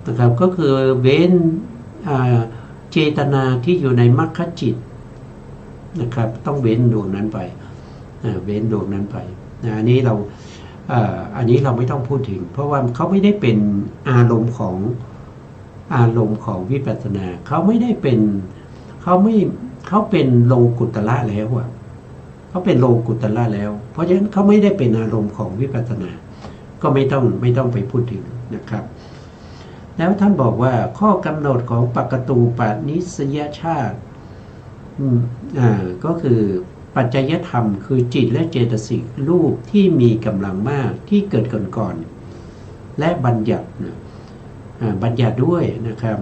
นะครับก็คือเว้นเจตนาที่อยู่ในมัคคะจิตนะครับต้องเว้นดวงนั้นไปเว้นดวงนั้นไปอันนี้เราไม่ต้องพูดถึงเพราะว่าเขาไม่ได้เป็นอารมณ์ของวิปัสสนาเขาไม่ได้เป็นเขาเป็นโลกุตละแล้วอ่ะเขาเป็นโลกุตละแล้วเพราะฉะนั้นเขาไม่ได้เป็นอารมณ์ของวิปัสสนาก็ไม่ต้องไปพูดถึงนะครับแล้วท่านบอกว่าข้อกำหนดของปกตูปนิสยชาติก็คือปัจจัยธรรมคือจิตและเจตสิกรูปที่มีกำลังมากที่เกิดก่อนและบัญญัติด้วยนะครับ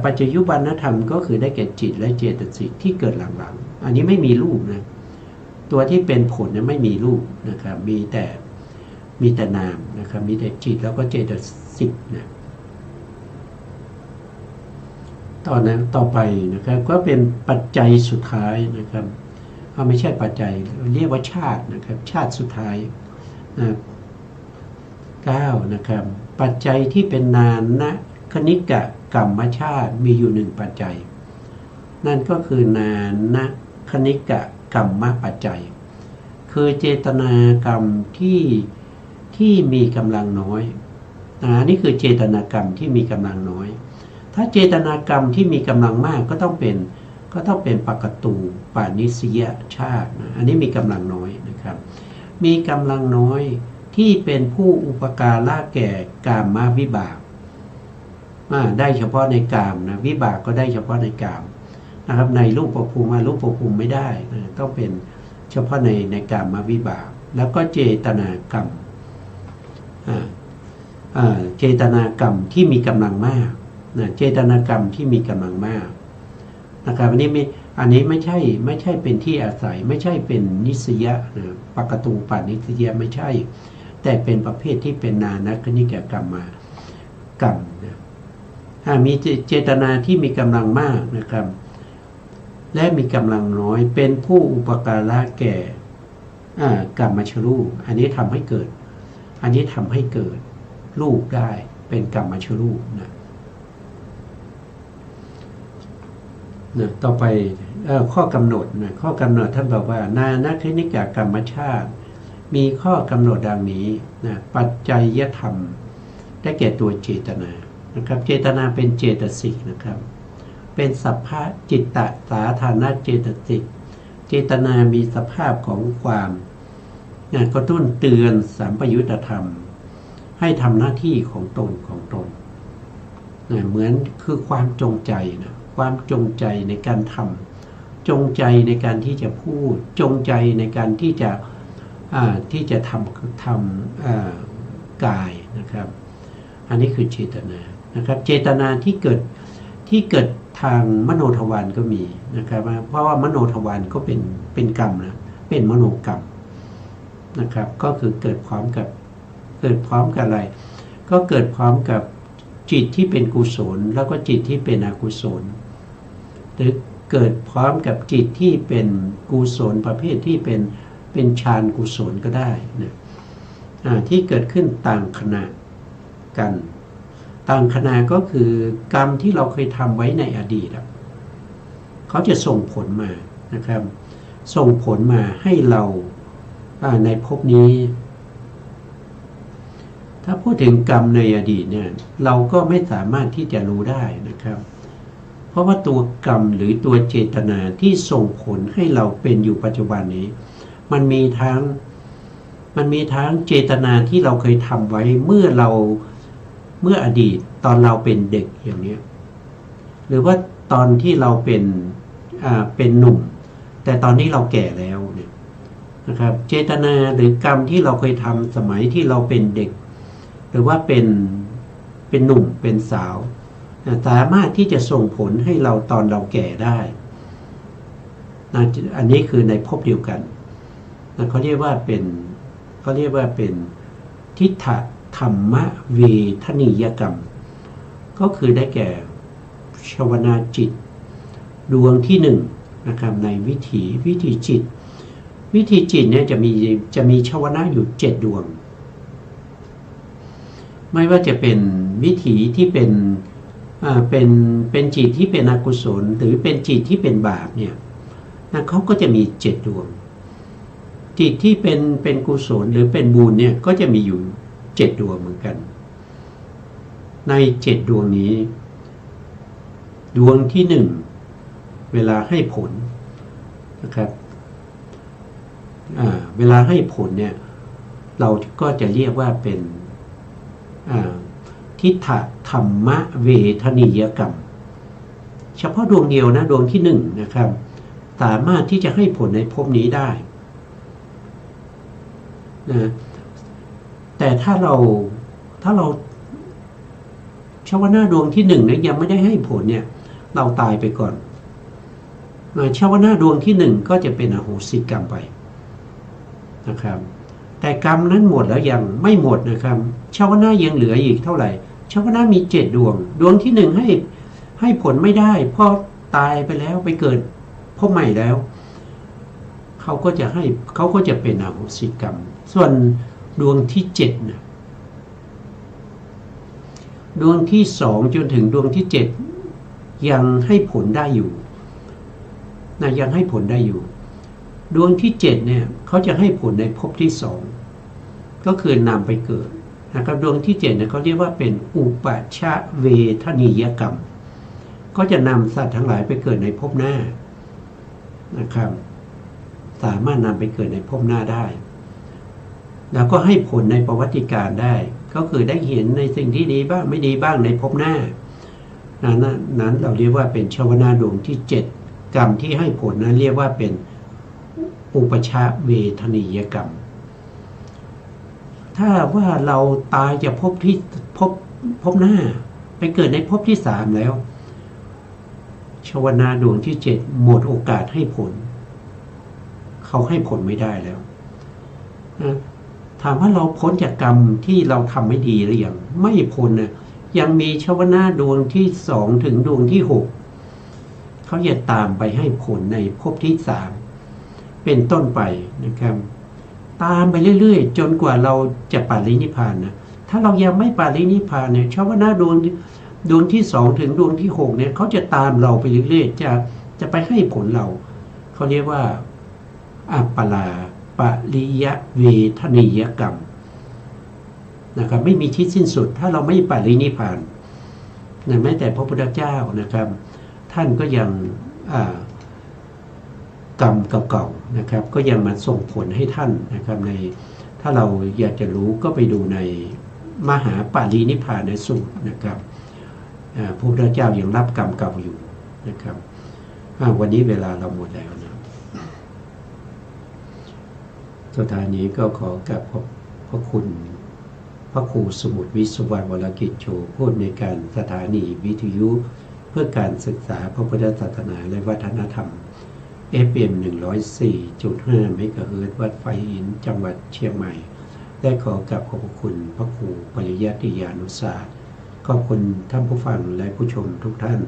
ปัจจยุบันธรรมก็คือได้แก่จิตและเจตสิกที่เกิดหลังๆอันนี้ไม่มีรูปนะตัวที่เป็นผลนั้นไม่มีรูปนะครับมีแต่นามนะครับมีแต่จิตแล้วก็เจตสิกนะต่อไปนะครับก็เป็นปัจจัยสุดท้ายนะครับไม่ใช่ปัจจัยเรียกว่าชาตินะครับชาติสุดท้าย9นะครับปัจจัยที่เป็นนานนะคณิกะกรรมชาติมีอยู่1ปัจจัยนั่นก็คือนานนะคณิกะกรรมปัจจัยคือเจตนากรรมที่มีกำลังน้อยนี่คือเจตนากรรมที่มีกำลังน้อยถ้าเจตนากรรมที่มีกำลังมากก็ต้องเป็นปกตูปานิสยชาติอันนี้มีกำลังน้อยนะครับมีกำลังน้อยที่เป็นผู้อุปการะแก่กามวิบากได้เฉพาะในกามนะวิบากก็ได้เฉพาะในกามนะครับในรูปภูมิรูปภูมิไม่ได้ต้องเป็นเฉพาะในกามวิบากแล้วก็เจตนากรรมเจตนากรรมที่มีกำลังมากเจตนากรรมที่มีกำลังมากนะครับอันนี้ไม่ใช่เป็นที่อาศัยไม่ใช่เป็นนิสยะปกตูปานิสยะไม่ใช่แต่เป็นประเภทที่เป็นนานะคณิกะกรรมนะมีเจตนาที่มีกำลังมากนะครับและมีกำลังน้อยเป็นผู้อุปการะแก่กรรมชรูปอันนี้ทำให้เกิดรูปได้เป็นกรรมชรูปนะต่อไปข้อกำหนดข้อกำหนดท่านบอกว่านานะคณิกะกรรมชาติมีข้อกำหนดดังนี้ปัจจัยธรรมได้แก่ตัวเจตนานะครับเจตนาเป็นเจตสิกนะครับเป็นสัพพะจิตตสาธารณเจตสิกเจตนามีสภาพของความกระตุ้นเตือนสัมปยุตธรรม ให้ทำหน้าที่ของตนนะเหมือนคือความจงใจนะความจงใจในการทำจงใจในการที่จะพูดจงใจในการที่จะทำกายนะครับอันนี้คือเจตนานะครับเจตนาที่เกิดทางมโนทวารก็มีนะครับเพราะว่ามโนทวารก็เป็นกรรมนะเป็นมโนกรรมนะครับก็คือเกิดพร้อมกับอะไรก็เกิดพร้อมกับจิตที่เป็นกุศลแล้วก็จิตที่เป็นอกุศลหรือเกิดพร้อมกับจิตที่เป็นกุศลประเภทที่เป็นฌานกุศลก็ได้นะที่เกิดขึ้นต่างขณะกันต่างขณะก็คือกรรมที่เราเคยทำไว้ในอดีตเขาจะส่งผลมานะครับส่งผลมาให้เราในภพนี้ถ้าพูดถึงกรรมในอดีตเนี่ยเราก็ไม่สามารถที่จะรู้ได้นะครับเพราะว่าตัวกรรมหรือตัวเจตนาที่ส่งผลให้เราเป็นอยู่ปัจจุบันนี้มันมีทั้งเจตนาที่เราเคยทำไว้เมื่ออดีตตอนเราเป็นเด็กอย่างนี้หรือว่าตอนที่เราเป็นหนุ่มแต่ตอนนี้เราแก่แล้วเนี่ยนะครับเจตนาหรือกรรมที่เราเคยทำสมัยที่เราเป็นเด็กหรือว่าเป็นหนุ่มเป็นสาวสามารถที่จะส่งผลให้เราตอนเราแก่ได้อันนี้คือในภพเดียวกันเขาเรียกว่าเป็นทิฏฐธรรมเวทนิยกรรมก็คือได้แก่ชวนาจิตดวงที่หนึ่งนะครับในวิถีจิตเนี่ยจะมีชวนะอยู่7ดวงไม่ว่าจะเป็นวิถีที่เป็นจิตที่เป็นอกุศลหรือเป็นจิตที่เป็นบาปเนี่ยเขาก็จะมี7ดวงจิตที่เป็นกุศลหรือเป็นบุญเนี่ยก็จะมีอยู่7ดวงเหมือนกันใน7ดวงนี้ดวงที่1เวลาให้ผลนะครับเวลาให้ผลเนี่ยเราก็จะเรียกว่าเป็นทิฏฐธรรมเวทนิยกรรมเฉพาะดวงเดียวนะดวงที่1นะครับสามารถที่จะให้ผลในภพนี้ได้นะแต่ถ้าเราชวนาดวงที่1เนี่ยยังไม่ได้ให้ผลเนี่ยเราตายไปก่อนชวนาดวงที่1ก็จะเป็นอโหสิกรรมไปนะครับแต่กรรมนั้นหมดแล้วยังไม่หมดนะครับชวนายังเหลืออีกเท่าไหร่ชวนามี7ดวงที่1ให้ผลไม่ได้เพราะตายไปแล้วไปเกิดพบใหม่แล้วเขาก็จะเป็นอโหสิกรรมส่วนดวงที่7นะดวงที่2จนถึงดวงที่7ยังให้ผลได้อยู่ยังให้ผลได้อยู่ดวงที่7เนี่ยเขาจะให้ผลในภพที่2ก็คือนำไปเกิดนะครับดวงที่7เนี่ยเขาเรียกว่าเป็นอุปชะเวทนิยกรรมก็จะนำสัตว์ทั้งหลายไปเกิดในภพหน้านะครับสามารถนำไปเกิดในภพหน้าได้แล้วก็ให้ผลในประวัติการได้ก็คือได้เห็นในสิ่งที่ดีบ้างไม่ดีบ้างในภพหน้านั้นเราเรียกว่าเป็นชวนาดวงที่7กรรมที่ให้ผลนั้นเรียกว่าเป็นอุปชาเวทนิยกรรมถ้าว่าเราตายจากภพหน้าไปเกิดในภพที่3แล้วชวนาดวงที่7หมดโอกาสให้ผลเขาให้ผลไม่ได้แล้วนะถามว่าเราพ้นจากกรรมที่เราทำไม่ดีหรือยังไม่พ้นนะยังมีชวนาดวงที่2ถึงดวงที่6เขาจะตามไปให้ผลในภพที่3เป็นต้นไปนะครับตามไปเรื่อยๆจนกว่าเราจะปรินิพพานนะถ้าเรายังไม่ปรินิพพานเนี่ยชวนาดวงที่2ถึงดวงที่6เนี่ยเขาจะตามเราไปเรื่อยๆจะไปให้ผลเราเขาเรียกว่าอัปปลาปริยเวทนิยกรรมนะครับไม่มีที่สิ้นสุดถ้าเราไม่ปรินิพพานแม้แต่พระพุทธเจ้านะครับท่านก็ยังกรรมเก่าๆนะครับก็ยังมาส่งผลให้ท่านนะครับถ้าเราอยากจะรู้ก็ไปดูใน มหาปารินิพพานสูตรนะครับพระพุทธเจ้ายังรับกรรมเก่าอยู่นะครับวันนี้เวลาเราหมดแล้วนะสุดท้ายนี้ก็ขอกราบขอบพระคุณพระครูสมุทรวิศวรรณวรกิจโชผู้ในการสถานีวิทยุเพื่อการศึกษาพระพุทธศาสนาและวัฒนธรรม FM 104.5 เมกะเฮิรตซ์วัดไฟหินจังหวัดเชียงใหม่และขอกราบขอบคุณพระครูปริยัติยานุศาสตร์ขอบคุณท่านผู้ฟังและผู้ชมทุกท่าน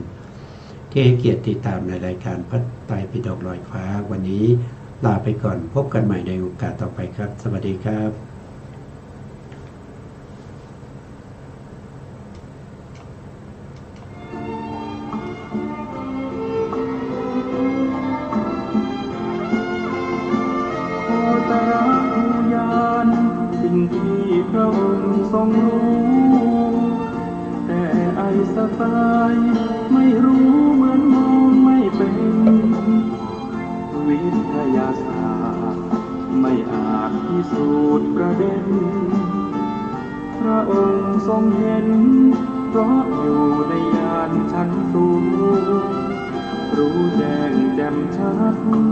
ที่ให้เกียรติติดตามในรายการพระไตรปิฎกลอยฟ้าวันนี้ลาไปก่อนพบกันใหม่ในโอกาสต่อไปครับสวัสดีครับสิ่งที่พระองค์ทรงรู้แต่ไอสไตล์ไม่รู้เหมือนมองไม่เป็นวิทยาศาสตร์ไม่อาจพิสูจน์ประเด็นพระองค์ทรงเห็นเพราะอยู่ในญาณชั้นสูงรู้แจ้งแจ่มชัด